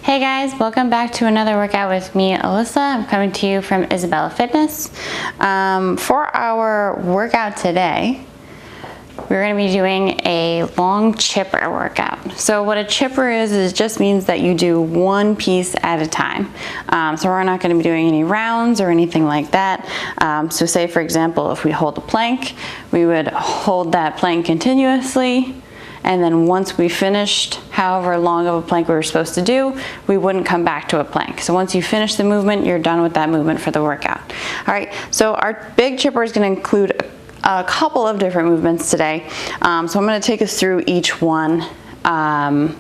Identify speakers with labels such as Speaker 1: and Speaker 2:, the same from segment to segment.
Speaker 1: Hey guys, welcome back to another workout with me, Alyssa. I'm coming to you from Isabella Fitness. For our workout today, we're going to be doing a long chipper workout. So what a chipper is just means that you do one piece at a time. So we're not going to be doing any rounds or anything like that. So say for example, if we hold a plank, we would hold that plank continuously. And then once we finished however long of a plank we were supposed to do, we wouldn't come back to a plank. So once you finish the movement, you're done with that movement for the workout. All right, so our big chipper is gonna include a couple of different movements today. So I'm gonna take us through each one, and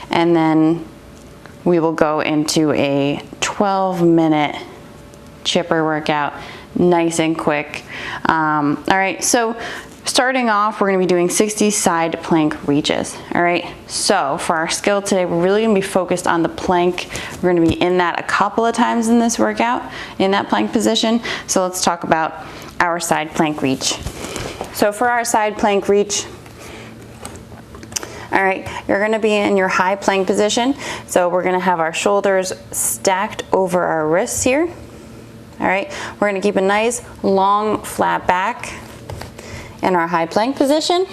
Speaker 1: then we will go into a 12-minute chipper workout, nice and quick. All right, so starting off, we're gonna be doing 60 side plank reaches, all right? So for our skill today, we're really gonna be focused on the plank. We're gonna be in that a couple of times in this workout, in that plank position. So let's talk about our side plank reach. So for our side plank reach, all right, you're gonna be in your high plank position. So we're gonna have our shoulders stacked over our wrists here. All right, we're gonna keep a nice, long, flat back in our high plank position.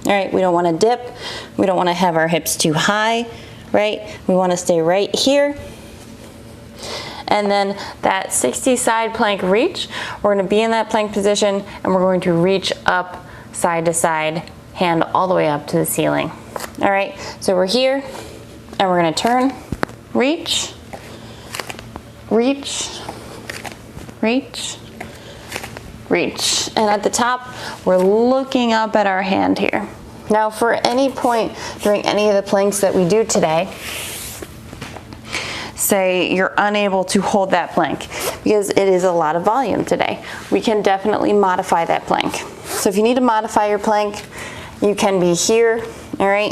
Speaker 1: All right, we don't wanna dip. We don't wanna have our hips too high, right? We wanna stay right here. And then that 60 side plank reach, we're gonna be in that plank position and we're going to reach up side to side, hand all the way up to the ceiling. All right, so we're here and we're gonna turn, reach, reach, reach, reach. And at the top, we're looking up at our hand here. Now for any point during any of the planks that we do today, say you're unable to hold that plank because it is a lot of volume today, we can definitely modify that plank. So if you need to modify your plank, you can be here, all right?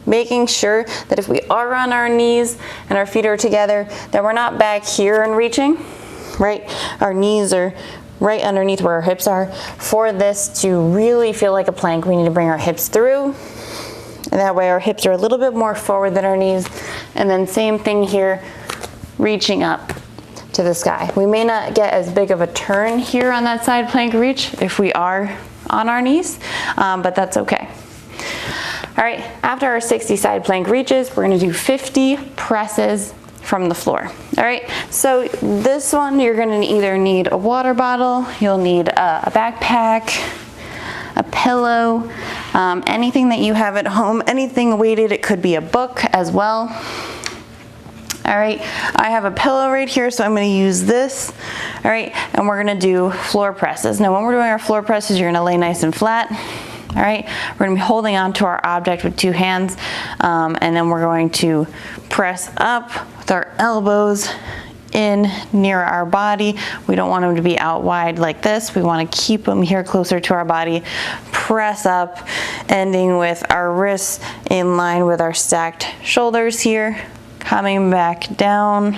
Speaker 1: Making sure that if we are on our knees and our feet are together, that we're not back here and reaching, right? Our knees are right underneath where our hips are. For this to really feel like a plank, we need to bring our hips through. And that way our hips are a little bit more forward than our knees. And then same thing here, reaching up to the sky. We may not get as big of a turn here on that side plank reach if we are on our knees, but that's okay. All right, after our 60 side plank reaches, we're gonna do 50 presses from the floor. All right, so this one you're gonna either need a water bottle, you'll need a backpack, a pillow, anything that you have at home, anything weighted. It could be a book as well. All right, I have a pillow right here, so I'm gonna use this. All right, and we're gonna do floor presses. Now when we're doing our floor presses, you're gonna lay nice and flat. All right, we're gonna be holding on to our object with two hands, and then we're going to press up with our elbows in near our body. We don't want them to be out wide like this. We wanna keep them here closer to our body. Press up, ending with our wrists in line with our stacked shoulders here. Coming back down,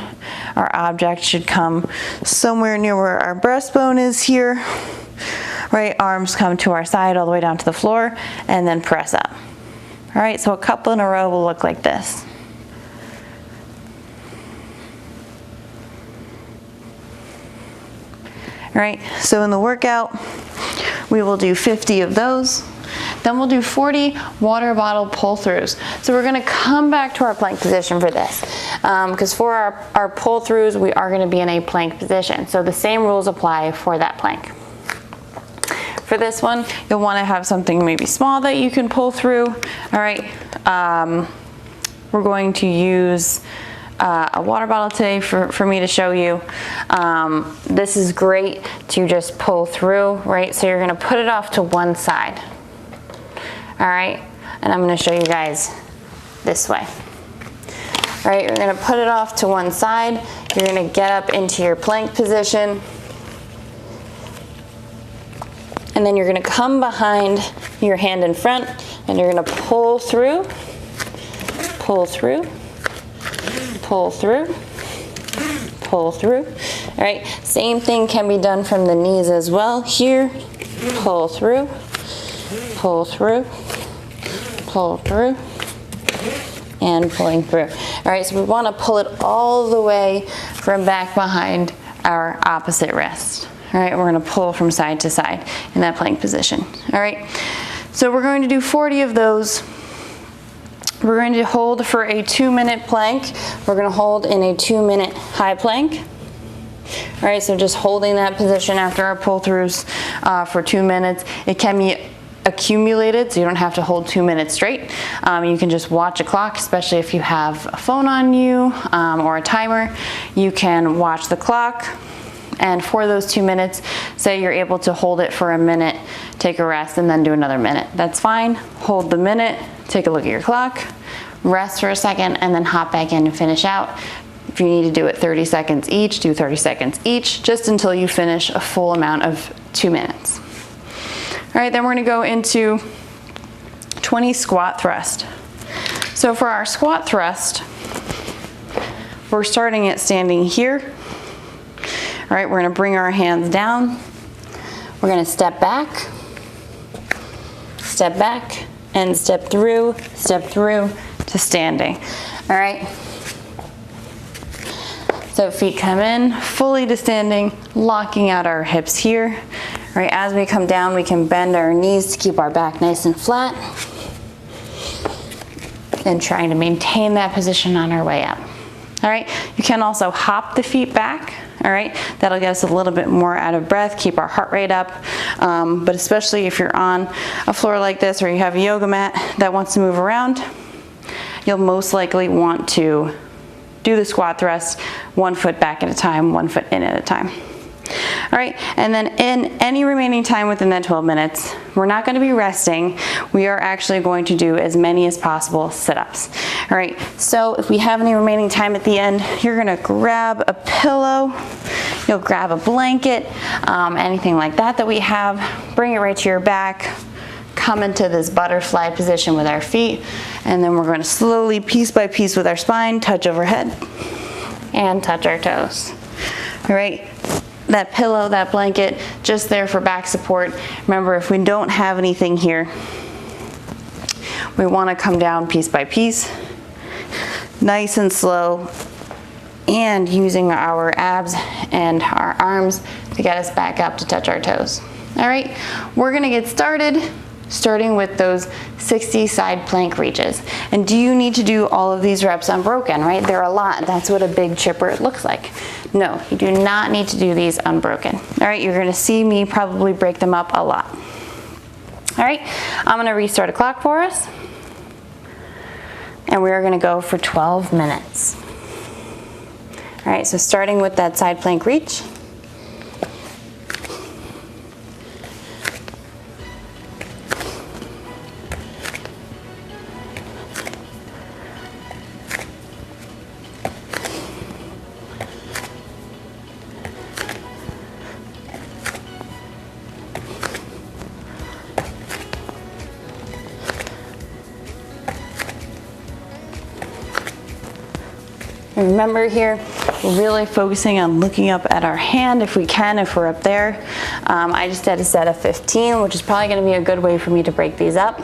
Speaker 1: our object should come somewhere near where our breastbone is here. Right, arms come to our side all the way down to the floor and then press up. All right, so a couple in a row will look like this. All right, so in the workout, we will do 50 of those. Then we'll do 40 water bottle pull-throughs. So we're gonna come back to our plank position for this, because for our pull-throughs, we are gonna be in a plank position. So the same rules apply for that plank. For this one, you'll wanna have something maybe small that you can pull through. All right, we're going to use a water bottle today for me to show you. This is great to just pull through, right? So you're gonna put it off to one side. All right, and I'm gonna show you guys this way. All right, you're gonna put it off to one side. You're gonna get up into your plank position. And then you're gonna come behind your hand in front and you're gonna pull through, pull through, pull through, pull through. All right, same thing can be done from the knees as well. Here, pull through, pull through, pull through, and pulling through. All right, so we want to pull it all the way from back behind our opposite wrist. All right, we're going to pull from side to side in that plank position. All right, so we're going to do 40 of those. We're going to hold for a 2-minute plank. We're going to hold in a 2-minute high plank. All right, so just holding that position after our pull-throughs for 2 minutes. It can be accumulated, so you don't have to hold 2 minutes straight. You can just watch a clock, especially if you have a phone on you or a timer. You can watch the clock, and for those 2 minutes, say you're able to hold it for a minute, take a rest, and then do another minute. That's fine. Hold the minute, take a look at your clock, rest for a second, and then hop back in and finish out. If you need to do it 30 seconds each, do 30 seconds each, just until you finish a full amount of 2 minutes. All right, then we're gonna go into 20 squat thrust. So for our squat thrust, we're starting at standing here. All right, we're gonna bring our hands down. We're gonna step back, and step through to standing. All right. So feet come in, fully to standing, locking out our hips here. All right, as we come down, we can bend our knees to keep our back nice and flat. And trying to maintain that position on our way up. All right, you can also hop the feet back. All right, that'll get us a little bit more out of breath, keep our heart rate up. But especially if you're on a floor like this or you have a yoga mat that wants to move around, you'll most likely want to do the squat thrust 1 foot back at a time, 1 foot in at a time. All right, and then in any remaining time within that 12 minutes, we're not going to be resting. We are actually going to do as many as possible sit-ups. All right, so if we have any remaining time at the end, you're going to grab a pillow, you'll grab a blanket, anything like that we have, bring it right to your back, come into this butterfly position with our feet, and then we're going to slowly, piece by piece with our spine, touch overhead and touch our toes. All right, that pillow, that blanket, just there for back support. Remember, if we don't have anything here, we want to come down piece by piece, nice and slow, and using our abs and our arms to get us back up to touch our toes. All right, we're going to get starting with those 60 side plank reaches. And do you need to do all of these reps unbroken, right? They're a lot. That's what a big chipper looks like. No, you do not need to do these unbroken. All right, you're gonna see me probably break them up a lot. All right, I'm gonna restart a clock for us. And we are gonna go for 12 minutes. All right, so starting with that side plank reach. And remember here, we're really focusing on looking up at our hand if we can, if we're up there. I just did a set of 15, which is probably gonna be a good way for me to break these up.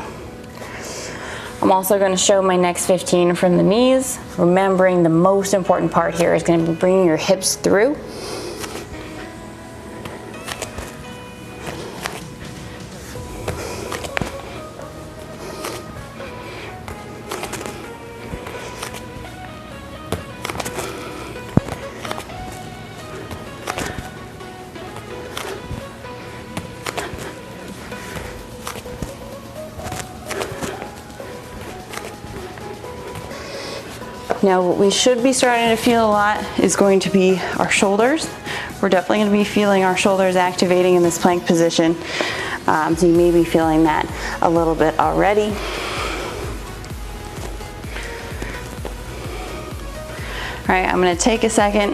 Speaker 1: I'm also gonna show my next 15 from the knees, remembering the most important part here is gonna be bringing your hips through. Now what we should be starting to feel a lot is going to be our shoulders. We're definitely going to be feeling our shoulders activating in this plank position. So you may be feeling that a little bit already. All right, I'm going to take a second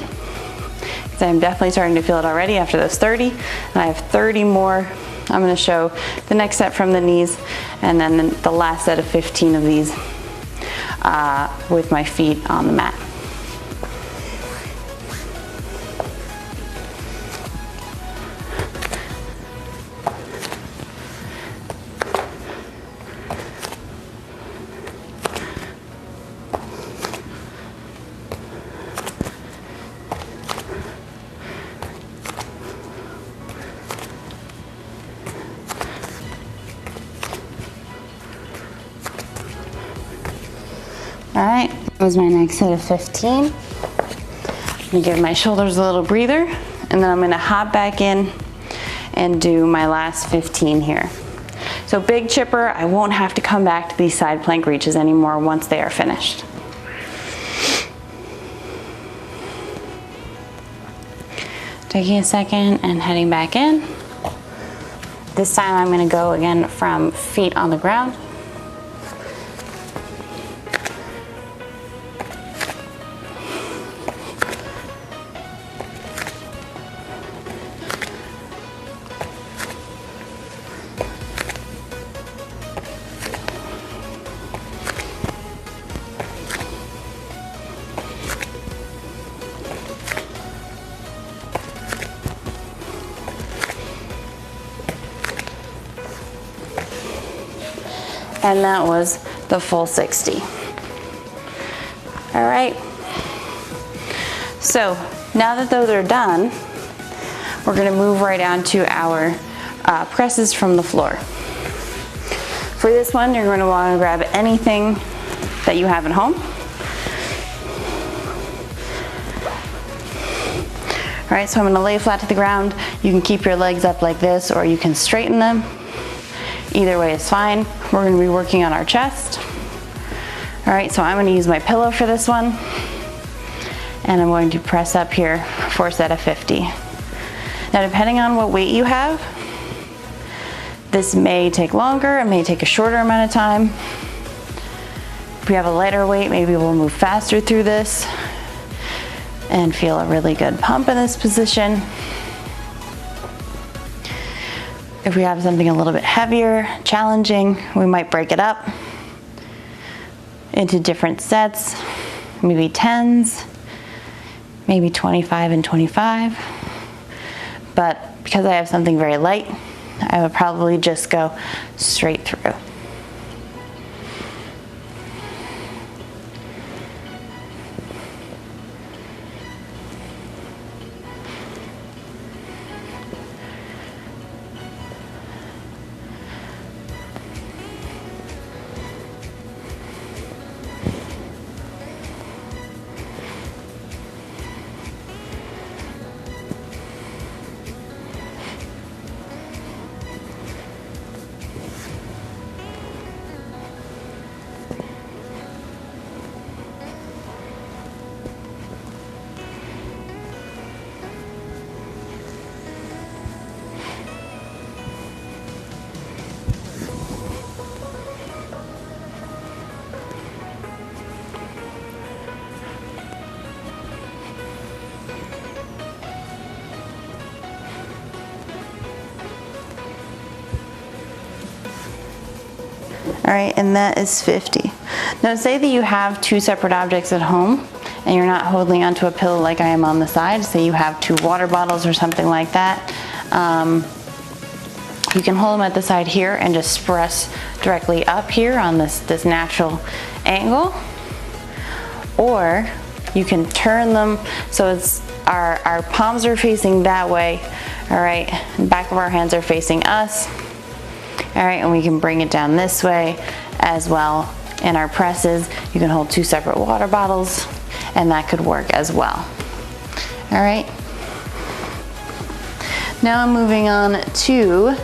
Speaker 1: because I'm definitely starting to feel it already after those 30. And I have 30 more. I'm going to show the next set from the knees and then the last set of 15 of these with my feet on the mat. was my next set of 15. I'm gonna give my shoulders a little breather, and then I'm gonna hop back in and do my last 15 here. So big chipper, I won't have to come back to these side plank reaches anymore once they are finished. Taking a second and heading back in. This time I'm gonna go again from feet on the ground. And that was the full 60. All right. So now that those are done, we're gonna move right on to our presses from the floor. For this one, you're gonna wanna grab anything that you have at home. All right, so I'm gonna lay flat to the ground. You can keep your legs up like this, or you can straighten them. Either way is fine. We're gonna be working on our chest. All right, so I'm gonna use my pillow for this one, and I'm going to press up here for a set of 50. Now, depending on what weight you have, this may take longer, it may take a shorter amount of time. If you have a lighter weight, maybe we'll move faster through this and feel a really good pump in this position. If we have something a little bit heavier, challenging, we might break it up into different sets, maybe 10s, maybe 25 and 25. But because I have something very light, I would probably just go straight through. All right, and that is 50. Now say that you have two separate objects at home and you're not holding onto a pillow like I am on the side. Say you have two water bottles or something like that. You can hold them at the side here and just press directly up here on this natural angle. Or you can turn them so it's our palms are facing that way, all right? The back of our hands are facing us. All right, and we can bring it down this way as well. In our presses, you can hold two separate water bottles, and that could work as well. All right. Now I'm moving on to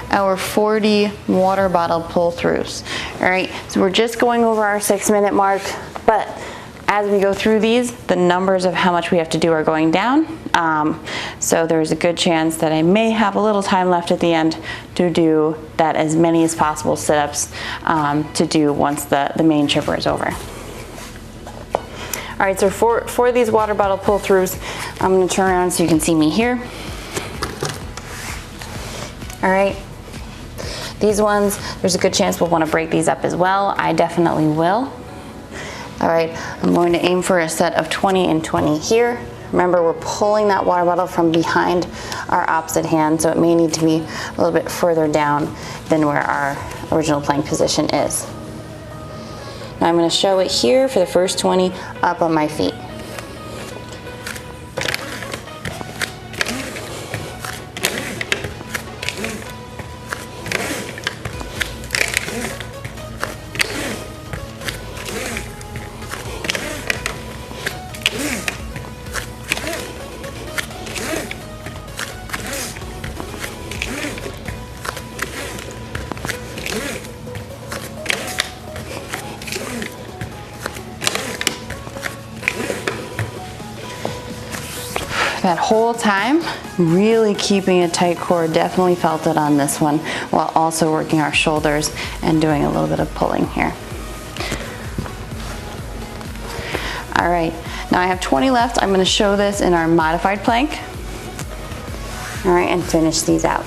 Speaker 1: our 40 water bottle pull-throughs. All right, so we're just going over our 6-minute mark, but as we go through these, the numbers of how much we have to do are going down. So there's a good chance that I may have a little time left at the end to do that as many as possible sit-ups to do once the main chipper is over. All right, so for these water bottle pull-throughs, I'm gonna turn around so you can see me here. All right, these ones, there's a good chance we'll wanna break these up as well. I definitely will. All right, I'm going to aim for a set of 20 and 20 here. Remember, we're pulling that water bottle from behind our opposite hand, so it may need to be a little bit further down than where our original plank position is. Now I'm going to show it here for the first 20 up on my feet. that whole time, really keeping a tight core. Definitely felt it on this one, while also working our shoulders and doing a little bit of pulling here. All right, now I have 20 left. I'm gonna show this in our modified plank. All right, and finish these out.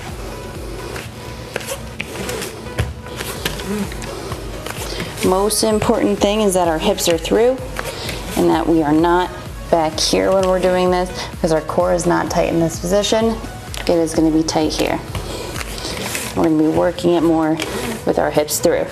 Speaker 1: Most important thing is that our hips are through and that we are not back here when we're doing this, because our core is not tight in this position. It is going to be tight here. We're going to be working it more with our hips through.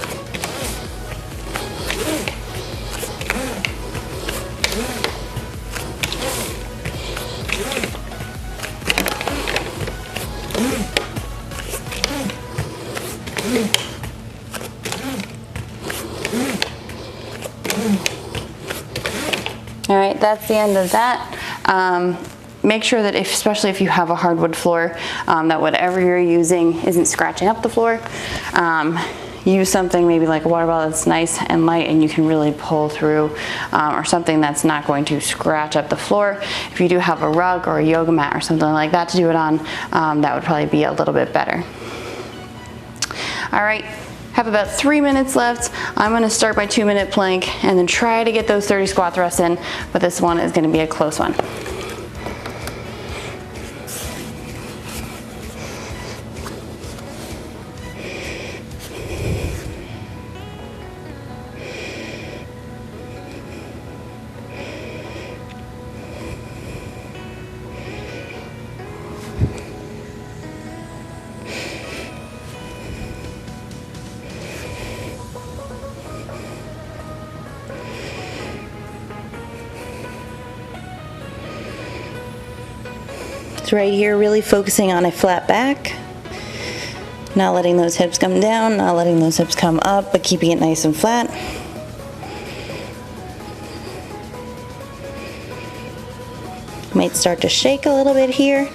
Speaker 1: All right, that's the end of that. Make sure that especially if you have a hardwood floor, that whatever you're using isn't scratching up the floor. Use something maybe like a water bottle that's nice and light and you can really pull through, or something that's not going to scratch up the floor. If you do have a rug or a yoga mat or something like that to do it on, that would probably be a little bit better. All right. Have about 3 minutes left. I'm gonna start my 2-minute plank and then try to get those 30 squat thrusts in, but this one is gonna be a close one. So right here, really focusing on a flat back, not letting those hips come down, not letting those hips come up, but keeping it nice and flat. Might start to shake a little bit here.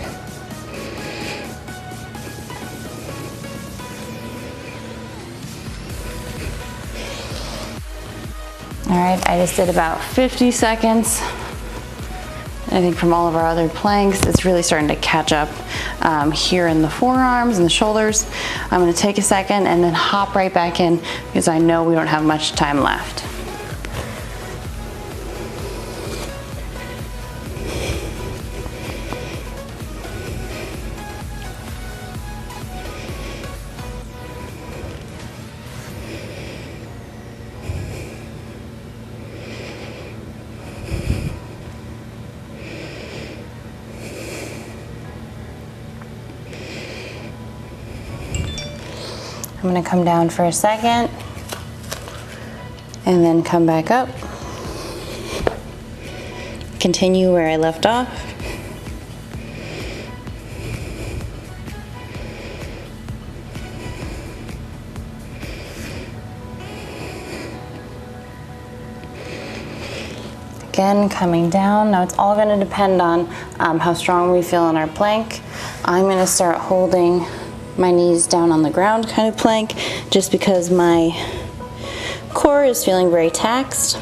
Speaker 1: All right, I just did about 50 seconds. I think from all of our other planks, it's really starting to catch up here in the forearms and the shoulders. I'm gonna take a second and then hop right back in because I know we don't have much time left. I'm gonna come down for a second and then come back up. Continue where I left off. Again, coming down. Now it's all gonna depend on how strong we feel in our plank. I'm gonna start holding my knees down on the ground kind of plank, just because my core is feeling very taxed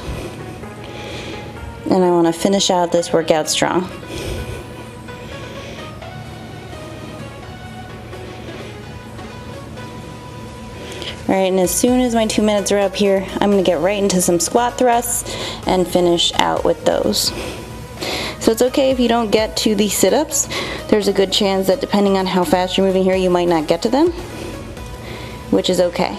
Speaker 1: and I want to finish out this workout strong. All right, and as soon as my 2 minutes are up here, I'm going to get right into some squat thrusts and finish out with those. So it's okay if you don't get to the sit-ups. There's a good chance that depending on how fast you're moving here, you might not get to them, which is okay.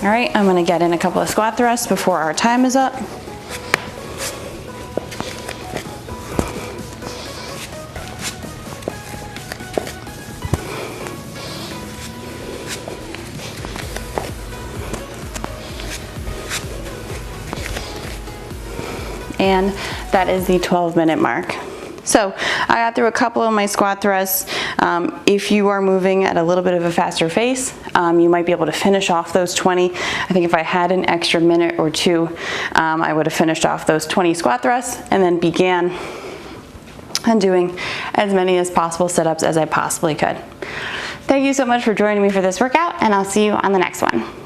Speaker 1: All right, I'm gonna get in a couple of squat thrusts before our time is up. And that is the 12-minute mark. So I got through a couple of my squat thrusts. If you are moving at a little bit of a faster pace, you might be able to finish off those 20. I think if I had an extra minute or two, I would have finished off those 20 squat thrusts and then began and doing as many as possible sit-ups as I possibly could. Thank you so much for joining me for this workout, and I'll see you on the next one.